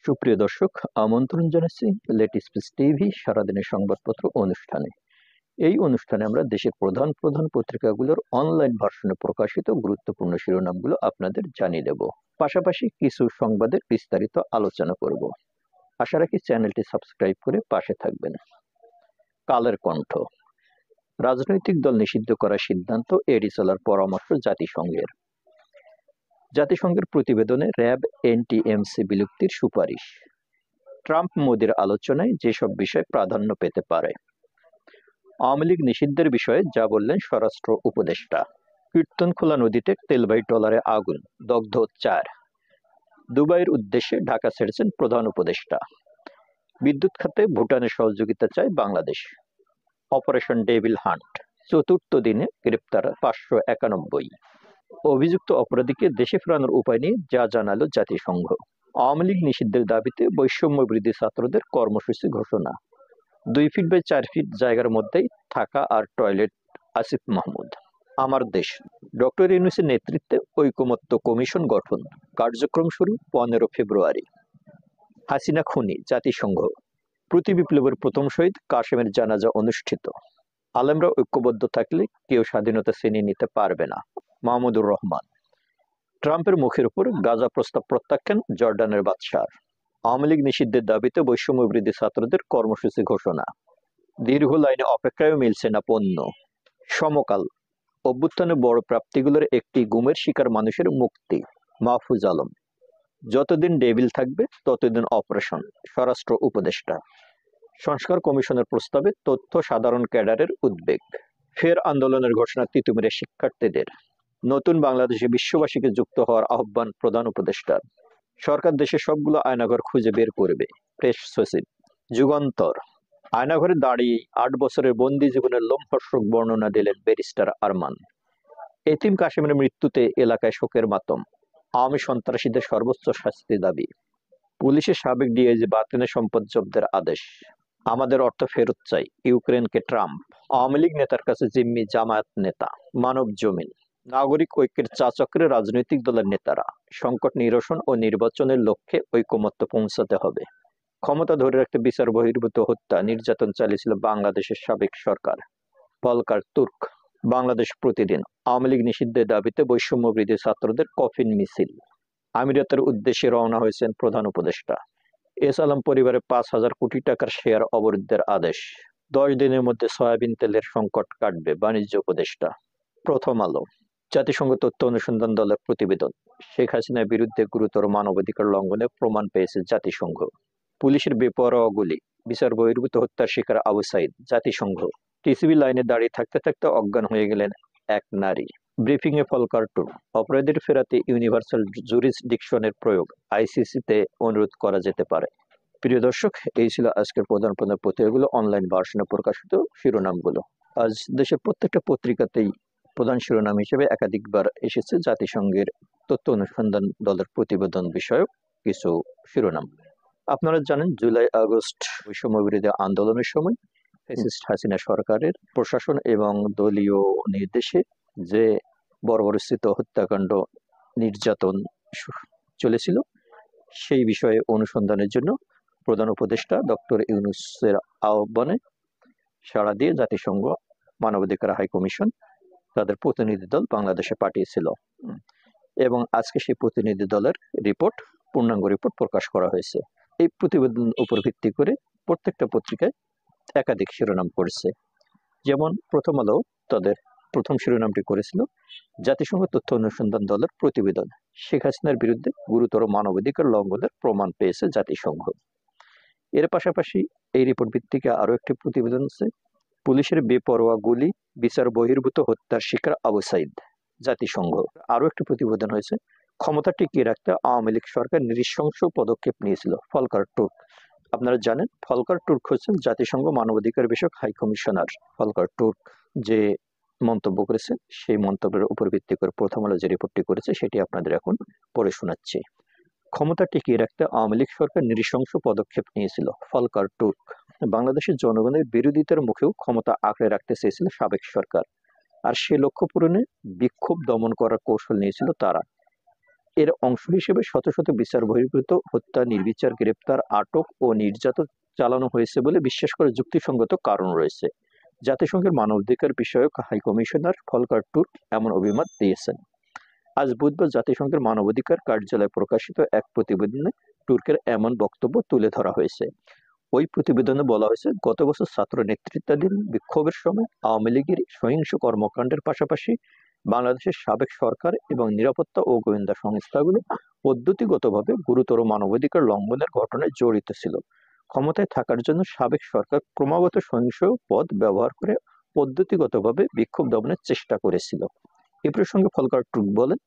সুপ্রিয় দর্শক, আমন্ত্রণ জানাচ্ছি লেটেস্ট টিভি সারাদিনের সংবাদপত্র অনুষ্ঠানে। এই অনুষ্ঠানে আমরা দেশের প্রধান প্রধান পত্রিকাগুলোর অনলাইন ভার্সনে প্রকাশিত গুরুত্বপূর্ণ শিরোনামগুলো আপনাদের জানিয়ে দেব। পাশাপাশি কিছু সংবাদের বিস্তারিত আলোচনা করব। আশা রাখি চ্যানেলটি সাবস্ক্রাইব করে পাশে থাকবেন। কালের কণ্ঠ। রাজনৈতিক দল নিষিদ্ধ করার সিদ্ধান্ত এড়িয়ে চলার পরামর্শ জাতিসংঘের। জাতিসংঘের প্রতিবেদনে র্যাব এনটিএমসি বিলুপ্তির সুপারিশ। ট্রাম্প মোদির আলোচনায় যেসব বিষয় প্রাধান্য পেতে পারে। আওয়ামী লীগ নিষিদ্ধের বিষয়ে যা বললেন স্বরাষ্ট্র উপদেষ্টা। কীর্তনখোলা নদীতে তেলবাহী ট্রলারে আগুন, দগ্ধ 4। দুবাইয়ের উদ্দেশ্যে ঢাকা ছেড়েছেন প্রধান উপদেষ্টা। বিদ্যুৎ খাতে ভুটানের সহযোগিতা চায় বাংলাদেশ। অপারেশন ডেভিল হান্ট, চতুর্থ দিনে গ্রেপ্তার 591। অভিযুক্ত অপরাধীকে দেশে ফেরানোর উপায় নিয়ে যা জানালো জাতিসংঘ। আওয়ামী লীগ নিষিদ্ধের দাবিতে বৈষম্য বিরোধী ছাত্রদের কর্মসূচি ঘোষণা। 2 ফিট বাই 4 ফিট জায়গার মধ্যেই থাকা আর টয়লেট। আসিফ মাহমুদ। আমার দেশ। ডক্টর ইউনূসের নেতৃত্বে ঐকমত্য কমিশন গঠন, কার্যক্রম শুরু 15 ফেব্রুয়ারি। হাসিনা খুনি, জাতিসংঘ। প্রতি বিপ্লবের প্রথম শহীদ কাশেমের জানাজা অনুষ্ঠিত। আলেমরা ঐক্যবদ্ধ থাকলে কেউ স্বাধীনতা ছিনিয়ে নিতে পারবে না, মাহমুদুর রহমান। ট্রাম্পের মুখের উপর গাজা প্রস্তাব প্রত্যাখ্যান জর্ডানের বাদশার। আওয়ামী লীগ নিষিদ্ধের দাবিতে বৈষম্য বিরোধী ছাত্রদের কর্মসূচি ঘোষণা। দীর্ঘ লাইনে অপেক্ষায়ও মিলছে না পণ্য। সমকাল। অভ্যুত্থানের বড় প্রাপ্তিগুলোর একটি গুমের শিকার মানুষের মুক্তি, মাহফুজ আলম। যতদিন ডেভিল থাকবে ততদিন অপারেশন, স্বরাষ্ট্র উপদেষ্টা। সংস্কার কমিশনের প্রস্তাবে তথ্য সাধারণ ক্যাডারের উদ্বেগ। ফের আন্দোলনের ঘোষণা তিতুমিরের শিক্ষার্থীদের। নতুন বাংলাদেশে বিশ্ববাসীকে যুক্ত হওয়ার আহ্বান প্রধান উপদেষ্টার। সরকার দেশে সবগুলো আয়নাঘর খুঁজে বের করবে, প্রেস সচিব। যুগান্তর। আয়নাঘরে দাঁড়িয়ে 8 বছরের বন্দি জীবনের লোমহর্ষক বর্ণনা দিলেন ব্যারিস্টার আরমান। এতিম কাশেমের মৃত্যুতে এলাকায় শোকের মাতম। আওয়ামী সন্ত্রাসীদের সর্বোচ্চ শাস্তি দাবি। পুলিশের সাবেক ডিআইজি বাতেনের সম্পদ জব্দের আদেশ। আমাদের অর্থ ফেরত চাই, ইউক্রেনকে ট্রাম্প। আওয়ামী লীগ নেতার কাছে জিম্মি জামায়াত নেতা। মানব জমিন। নাগরিক ঐক্যের চক্রে রাজনৈতিক দলের নেতারা সংকট নিরসন ও নির্বাচনের লক্ষ্যে ঐকমত্য পৌঁছাতে হবে। ক্ষমতা ধরে রাখতে বিচার বহির্ভূত হত্যা নির্যাতন চালিয়েছিল বাংলাদেশের সাবেক সরকার। Volker Turk. বাংলাদেশ প্রতিদিন। আওয়ামী লীগ নিষিদ্ধের দাবিতে বৈষম্য বিরোধী ছাত্রদের কফিন মিছিল। আমিরাতের উদ্দেশ্যে রওনা হয়েছেন প্রধান উপদেষ্টা। এস আলম পরিবারে 5,000 কোটি টাকার শেয়ার অবরোধের আদেশ। 10 দিনের মধ্যে সয়াবিন তেলের সংকট কাটবে, বাণিজ্য উপদেষ্টা। প্রথম আলো। জাতিসংঘ তথ্য অনুসন্ধান দলের প্রতিবেদন। শেখ হাসিনার বিরুদ্ধে গুরুতর মানবাধিকার লঙ্ঘনের প্রমাণ পেয়েছে জাতিসংঘ। পুলিশের বেপরোয়া গুলি, বিচার বহির্ভূত হত্যার শিকার আবু সাইদ, জাতিসংঘ। টিসিবি লাইনে দাঁড়িয়ে থাকতে থাকতে অজ্ঞান হয়ে গেলেন এক নারী। ব্রিফিং এ ফলকার ট্যুর। অপরাধীদের ফেরাতে ইউনিভার্সাল জুরিসডিকশনের প্রয়োগ আইসিসিতে অনুরোধ করা যেতে পারে। প্রিয় দর্শক, এই ছিল আজকের প্রধান প্রধান পত্রিকাগুলো অনলাইন ভার্সনে প্রকাশিত শিরোনামগুলো। আজ দেশের প্রত্যেকটা পত্রিকাতেই প্রধান শিরোনাম হিসেবে একাধিকবার এসেছে জাতিসংঘের তথ্য অনুসন্ধান দলের প্রতিবেদন বিষয়ক কিছু শিরোনাম। আপনারা জানেন, জুলাই আগস্ট বৈষম্য বিরোধী আন্দোলনের সময় ফ্যাসিস্ট হাসিনা সরকারের প্রশাসন এবং দলীয় নির্দেশে যে বর্বরোচিত হত্যাকাণ্ড, নির্যাতন চলেছিল, সেই বিষয়ে অনুসন্ধানের জন্য প্রধান উপদেষ্টা ডক্টর ইউনূসের আহ্বানে সাড়া দিয়ে জাতিসংঘ মানবাধিকার হাই কমিশন তাদের প্রতিনিধি দল বাংলাদেশে পাঠিয়েছিল এবং আজকে সেই প্রতিনিধি দলের রিপোর্ট, পূর্ণাঙ্গ রিপোর্ট প্রকাশ করা হয়েছে। এই প্রতিবেদন উপর ভিত্তি করে প্রত্যেকটা পত্রিকায় একাধিক শিরোনাম করেছে। যেমন প্রথম আলো তাদের প্রথম শিরোনামটি করেছিল জাতিসংঘ তথ্য অনুসন্ধান দলের প্রতিবেদন, শেখ হাসিনার বিরুদ্ধে গুরুতর মানবাধিকার লঙ্ঘনের প্রমাণ পেয়েছে জাতিসংঘ। এর পাশাপাশি এই রিপোর্ট ভিত্তিকে আরো একটি প্রতিবেদন আছে, পুলিশের বেপরোয়া গুলি, বিচার বহির্ভূত হত্যার শিকার আবু সাইদ, জাতিসংঘ। আরো একটি প্রতিবেদন হয়েছে, ক্ষমতা টিকিয়ে রাখতে আওয়ামী লীগ সরকার নৃশংস পদক্ষেপ নিয়েছিল, ফলকার টুর্ক। আপনারা জানেন, ফলকার টুর্ক হচ্ছেন জাতিসংঘ মানবাধিকার বিষয়ক হাই কমিশনার। ফলকার টুর্ক যে মন্তব্য করেছেন, সেই মন্তব্যের উপর ভিত্তি করে প্রথম আলো যে রিপোর্টটি করেছে সেটি আপনাদের এখন পড়ে শোনাচ্ছি। ক্ষমতা টিকিয়ে রাখতে আওয়ামী লীগ সরকার নৃশংস পদক্ষেপ নিয়েছিল, ফলকার টুর্ক। বাংলাদেশের জনগণের বিরোধিতার মুখেও ক্ষমতা আঁকড়ে রাখতে চেয়েছিল সাবেক সরকার, আর সে লক্ষ্য পূরণে বিক্ষোভ দমন করার কৌশল নিয়েছিল তারা। এর অংশ হিসেবে শত শত বিচার বহির্ভূত হত্যা, নির্বিচার গ্রেপ্তার, আটক ও নির্যাতন চালানো হয়েছে বলে বিশ্বাস করার যুক্তিসঙ্গত কারণ রয়েছে। জাতিসংঘের মানবাধিকার বিষয়ক হাই কমিশনার ফলকার টুর্ক এমন অভিমত দিয়েছেন। আজ বুধবার জাতিসংঘের মানবাধিকার কার্যালয়ে প্রকাশিত এক প্রতিবেদনে তুর্কের এমন বক্তব্য তুলে ধরা হয়েছে। ওই প্রতিবেদনে বলা হয়েছে, গত বছর ছাত্র নেতৃত্বাধীন বিক্ষোভের সময় আওয়ামী লীগের সহিংস কর্মকাণ্ডের পাশাপাশি বাংলাদেশের সাবেক সরকার এবং নিরাপত্তা ও গোয়েন্দা সংস্থাগুলো পদ্ধতিগতভাবে গুরুতর মানবাধিকার লঙ্ঘনের ঘটনায় জড়িত ছিল। ক্ষমতায় থাকার জন্য সাবেক সরকার ক্রমাগত সহিংস পথ ব্যবহার করে পদ্ধতিগতভাবে বিক্ষোভ দমনের চেষ্টা করেছিল। এ প্রসঙ্গে ফলকার টুর্ক বলেন,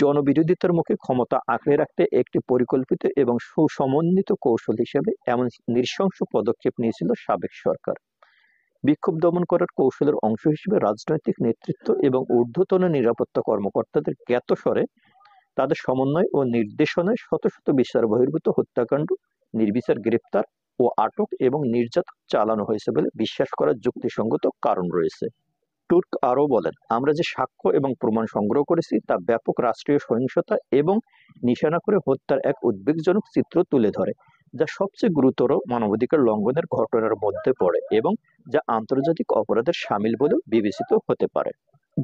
জনবিরোধিতার মুখে ক্ষমতা আঁকড়ে রাখতে একটি পরিকল্পিত এবং সুসমন্বিত কৌশল হিসেবে এমন নৃশংস পদক্ষেপ নিয়েছিল সাবেক সরকার। বিক্ষোভ দমন করার কৌশলের অংশ হিসেবে রাজনৈতিক নেতৃত্ব এবং ঊর্ধ্বতন নিরাপত্তা কর্মকর্তাদের জ্ঞাতসারে তাদের সমন্বয় ও নির্দেশনায় শত শত বিচার বহির্ভূত হত্যাকাণ্ড, নির্বিচার গ্রেপ্তার ও আটক এবং নির্যাতন চালানো হয়েছে বলে বিশ্বাস করার যুক্তিসঙ্গত কারণ রয়েছে। তুর্ক আরও বলেন, আমরা যে সাক্ষ্য এবং প্রমাণ সংগ্রহ করেছি তা ব্যাপক রাষ্ট্রীয় সহিংসতা এবং নিশানা করে হত্যার এক উদ্বেগজনক চিত্র তুলে ধরে, যা সবচেয়ে গুরুতর মানবাধিকার লঙ্ঘনের ঘটনার মধ্যে পড়ে এবং যা আন্তর্জাতিক অপরাধের শামিল বলে বিবেচিত হতে পারে।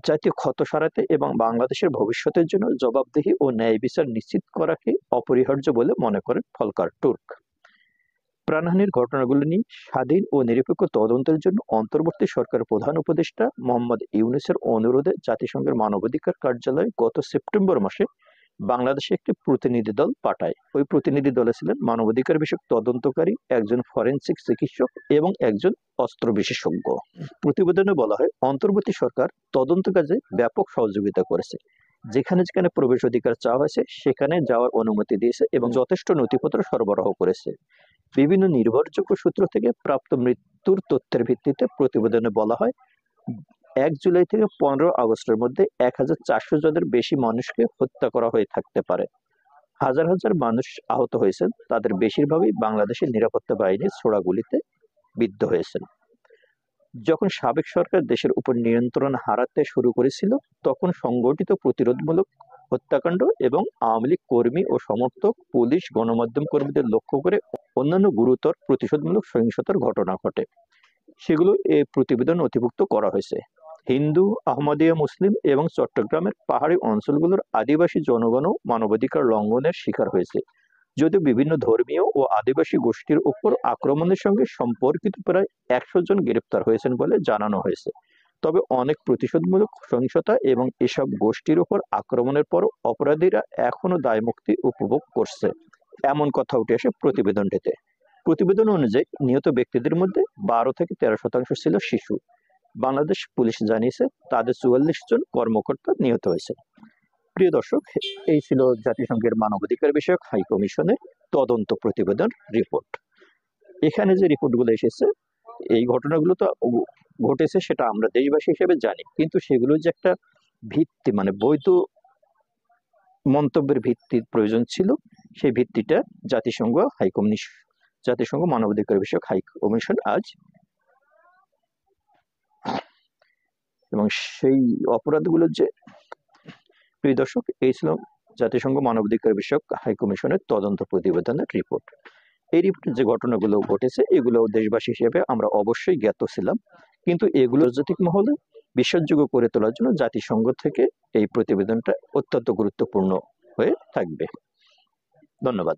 জাতীয় ক্ষত সারাতে এবং বাংলাদেশের ভবিষ্যতের জন্য জবাবদিহি ও ন্যায় বিচার নিশ্চিত করাকে অপরিহার্য বলে মনে করেন ফলকার টুর্ক। প্রাণহানির ঘটনাগুলো নিয়ে স্বাধীন ও নিরপেক্ষ তদন্তের জন্য অন্তর্বর্তী সরকারের প্রধান উপদেষ্টা মোহাম্মদ ইউনূসের অনুরোধে জাতিসংঘের মানবাধিকার কার্যালয় গত সেপ্টেম্বর মাসে বাংলাদেশে একটি প্রতিনিধি দল পাঠায়। ওই প্রতিনিধি দলে ছিলেন মানবাধিকার বিষয়ক তদন্তকারী, একজন ফরেনসিক চিকিৎসক এবং একজন অস্ত্র বিশেষজ্ঞ। প্রতিবেদনে বলা হয়, অন্তর্বর্তী সরকার তদন্ত কাজে ব্যাপক সহযোগিতা করেছে। যেখানে যেখানে প্রবেশ অধিকার চাওয়া হয়েছে সেখানে যাওয়ার অনুমতি দিয়েছে এবং যথেষ্ট নথিপত্র সরবরাহ করেছে। বিভিন্ন নির্ভরযোগ্য সূত্র থেকে প্রাপ্ত মৃত্যুর তথ্যের ভিত্তিতে প্রতিবেদনে বলা হয়, 1 জুলাই থেকে 15 আগস্টের মধ্যে 1400 জনের বেশি মানুষকে হত্যা করা হয়ে থাকতে পারে। হাজার হাজার মানুষ আহত হয়েছেন, তাদের বেশিরভাগই বাংলাদেশের নিরাপত্তা বাহিনীর ছোড়া গুলিতে বিদ্ধ হয়েছেন। যখন সাবেক সরকার দেশের উপর নিয়ন্ত্রণ হারাতে শুরু করেছিল, তখন সংগঠিত প্রতিরোধমূলক হত্যাকাণ্ড এবং আওয়ামী লীগ কর্মী ও সমর্থক, পুলিশ, গণমাধ্যম কর্মীদের লক্ষ্য করে অন্যান্য গুরুতর প্রতিশোধমূলক সহিংসতার ঘটনা ঘটে। সেগুলো এই প্রতিবেদন নথিভুক্ত করা হয়েছে। হিন্দু, আহমদিয়া মুসলিম এবং চট্টগ্রামের পাহাড়ি অঞ্চলগুলোর আদিবাসী জনগণও মানবাধিকার লঙ্ঘনের শিকার হয়েছে। যদিও বিভিন্ন ধর্মীয় ও আদিবাসী গোষ্ঠীর উপর আক্রমণের সঙ্গে সম্পর্কিত প্রায় 100 জন গ্রেপ্তার হয়েছেন বলে জানানো হয়েছে। তবে অনেক প্রতিশোধমূলক সহিংসতা এবং এসব গোষ্ঠীর উপর আক্রমণের পর অপরাধীরা এখনো দায়মুক্তি উপভোগ করছে, এমন কথা উঠে আসে প্রতিবেদনটিতে। প্রতিবেদন অনুযায়ী নিহত ব্যক্তিদের মধ্যে 12 থেকে 13% ছিল শিশু। বাংলাদেশ পুলিশ জানিয়েছে তাদের 44 জন কর্মকর্তা নিহত হয়েছে। প্রিয় দর্শক, এই ছিল জাতিসংঘের মানবাধিকার বিষয়ক হাই কমিশনের তদন্ত প্রতিবেদন রিপোর্ট। এখানে যে রিপোর্টগুলো এসেছে, এই ঘটনাগুলো তো ঘটেছে সেটা আমরা দেশবাসী হিসেবে জানি, কিন্তু সেগুলো যে একটা ভিত্তি মানে বৈধ মন্তব্যের ভিত্তির প্রয়োজন ছিল, সেই ভিত্তিটা জাতিসংঘ মানবাধিকার বিষয়ক হাই কমিশন আজ, এবং সেই অপরাধগুলোর যে, প্রিয় দর্শক, এই ছিল জাতিসংঘ মানবাধিকার বিষয়ক হাই কমিশনের তদন্ত প্রতিবেদনের রিপোর্ট। এই রিপোর্টে যে ঘটনাগুলো ঘটেছে এগুলো দেশবাসী হিসেবে আমরা অবশ্যই জ্ঞাত ছিলাম, কিন্তু এগুলো আন্তর্জাতিক মহলে বিশ্বাসযোগ্য করে তোলার জন্য জাতিসংঘ থেকে এই প্রতিবেদনটা অত্যন্ত গুরুত্বপূর্ণ হয়ে থাকবে। ধন্যবাদ।